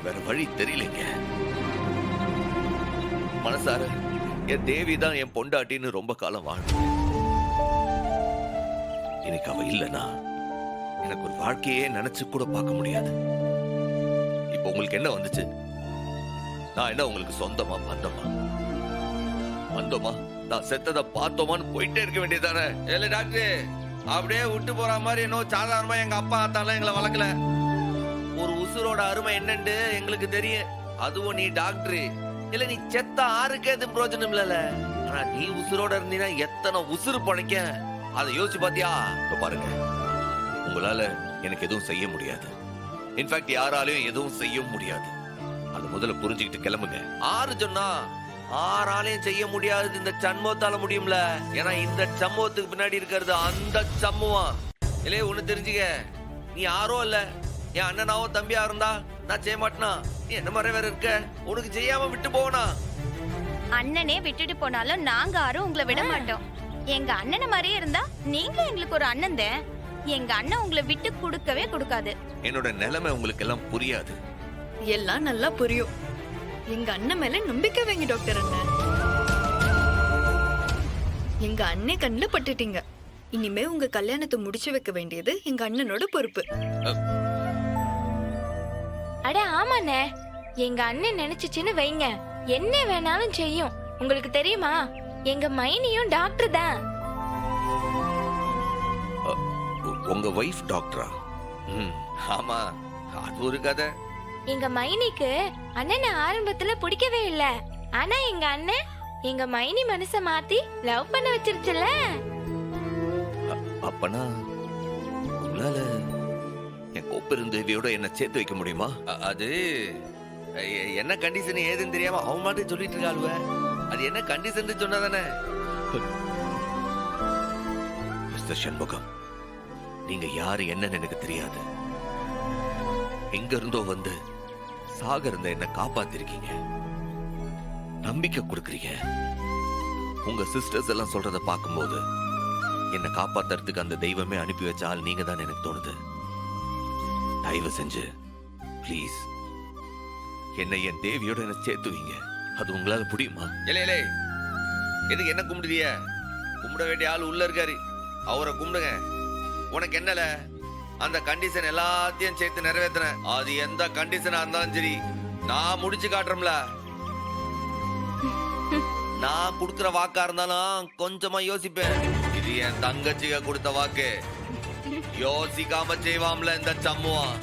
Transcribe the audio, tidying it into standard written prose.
வேற வழி தெரியலைங்க. மனசார என் தேவி தான் என் பொண்டாட்டின்னு ரொம்ப காலம் வாழும். இன்னைக்கு அவ இல்லைன்னா எனக்கு ஒரு வாழ்க்கையே நினைச்சு கூட பார்க்க முடியாது. இப்ப உங்களுக்கு என்ன வந்துச்சு? நான் என்ன உங்களுக்கு சொந்தமா வந்தோமா நான் செத்ததை பார்த்தோமான்னு போயிட்டே இருக்க வேண்டியதானே? இல்ல டாக்டர், அப்படியே விட்டு போற மாதிரி இன்னும் சாதாரணமா எங்க அப்பா ஆத்தாலாம் எங்களை வளர்க்கல. ஒரு உசுரோட அருமை என்னன்னு எங்களுக்கு தெரியும். அதுவும் நீ டாக்டர் இல்ல, நீ செத்த ஆறுக்கே எதுவும் பிரயோஜனம் இல்லல. ஆனா நீ உசுரோட இருந்தீங்கன்னா எத்தனை உசுறு பணிக்க அதை யோசிச்சு பாத்தியா? இப்ப பாருங்க, உங்களால எனக்கு எதுவும் செய்ய முடியாது. இன்ஃபேக்ட் யாராலையும் எதுவும் செய்ய முடியாது. அது முதல்ல புரிஞ்சுக்கிட்டு கிளம்புங்க. ஆறு சொன்னா ஆறாலையும் செய்ய முடியாது, இந்த சண்முகத்தால முடியும்ல. ஏன்னா இந்த சம்பவத்துக்கு பின்னாடி இருக்கிறது அந்த சம்பவம் இல்லையே. ஒண்ணு தெரிஞ்சுக்க, நீ யாரோ இல்ல, என் அண்ணனாவோ தம்பியா இருந்தா நான் செய்ய மாட்டேனா? நீ என்ன மாதிரி வேற இருக்க, உனக்கு செய்யாம விட்டு போனா? அண்ணனே விட்டுட்டு போனாலும் நாங்க யாரும் உங்களை விட மாட்டோம். எங்க அண்ணனை மாதிரியே இருந்தா நீங்க எங்களுக்கு ஒரு அண்ணன் தான். எங்க அண்ணன் உங்களை விட்டு கொடுக்கவே கொடுக்காது. என்னோட நிலைமை உங்களுக்கு எல்லாம் புரியாது. எல்லாம் நல்லா புரியும். எங்க அண்ணன் மேல நம்பிக்கை வைங்க டாக்டர் அண்ணன். எங்க அண்ணன் கண்ணுல பட்டுட்டீங்க. இனிமே உங்க கல்யாணத்தை முடிச்சு வைக்க வேண்டியது எங்க அண்ணனோட பொறுப்பு. அட ஆமாண்ணே, எங்க அண்ணன் நினைச்சுச்சுன்னு வைங்க, என்ன வேணாலும் செய்யும். உங்களுக்கு தெரியுமா, எங்க மைனியும் டாக்டர் தான். உங்க வைஃப் டாக்டரா? ஆமா, அது ஒரு கதை. எங்க மைனிக்கு அண்ணனை ஆரம்பத்துல பிடிக்கவே இல்ல. ஆனா எங்க அண்ணன் எங்க மைனி மனச மாத்தி லவ் பண்ண வச்சிருச்சுல. அப்பனா உங்களால என் கோப்பெருந்தேவியோட என்ன சேர்த்து வைக்க முடியுமா? அது என்ன கண்டிஷன் ஏதுன்னு தெரியாம அவன் மட்டும் சொல்லிட்டு இருக்காளுவ. அது என்ன கண்டிஷன் சொன்னாதானே? மிஸ்டர் சண்முகம், நீங்க யாரு என்னன்னு எனக்கு தெரியாது. எங்க இருந்தோ வந்து சாக இருந்த என்ன காப்பாத்திருக்கீங்க, நம்பிக்கை கொடுக்கறீங்க. உங்க சிஸ்டர்ஸ் எல்லாம் சொல்றத பார்க்கும்போது என்ன காப்பாத்துறதுக்கு அந்த தெய்வமே அனுப்பி வச்ச ஆள் நீங்க தான் எனக்கு தோணுது. தயவு செஞ்சு ப்ளீஸ் என்னை என் தேவியோட என்ன சேர்த்து வைங்க. அது உங்களால முடியுமா? இல்ல எதுக்கு என்ன கும்பிடுதிய? கும்பிட வேண்டிய ஆள் உள்ள இருக்காரு, அவரை கும்பிடுங்க. உனக்கு என்னல அந்த கண்டிஷன் எல்லாத்தையும் சேர்த்து நிறைவேற்றுறேன். அது எந்த கண்டிஷனா இருந்தாலும் சரி நான் முடிச்சு காட்டுறோம்ல. நான் கொடுக்கிற வாக்கா இருந்தாலும் கொஞ்சமா யோசிப்பேன். இது என் தங்கச்சிக கொடுத்த வாக்கு. யோசிக்காம செய்வாம்ல இந்த சம்முவம்.